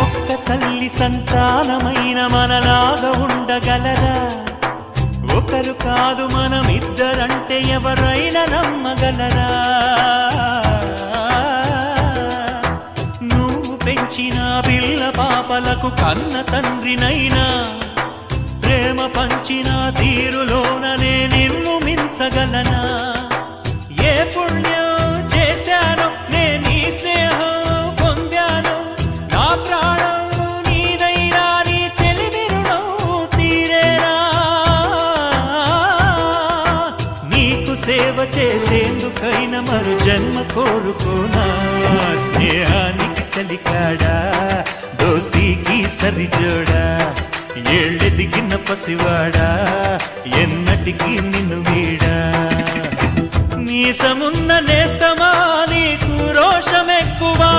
ఒక్క తల్లి సంతానమైన మనలాగా ఉండగలరా? ఒకరు కాదు మనమిద్దరంటే ఎవరైనా నమ్మగలరా? నువ్వు పెంచిన పిల్ల పాపలకు కన్న తండ్రినైనా ప్రేమ పంచిన తీరులోననే నిన్ను మించగలనా? ఏ పుణ్యం చేశాను నేను ఈ స్నేహం పొందాను, నా ప్రాణం నీదైనా నీ చెలిమి రుణం తీరేనా? నీకు సేవ చేసేందుకైనా మరు జన్మ కోరుకోనా? స్నేహానికి చలికాడా, దోస్తీకి సరిజోడా, ఏళ్ళెదిగిన పసివాడా ఎన్నటికీ నిన్ను వీడా? మీసమున్న నేస్తమా నీకు రోషమెక్కువా?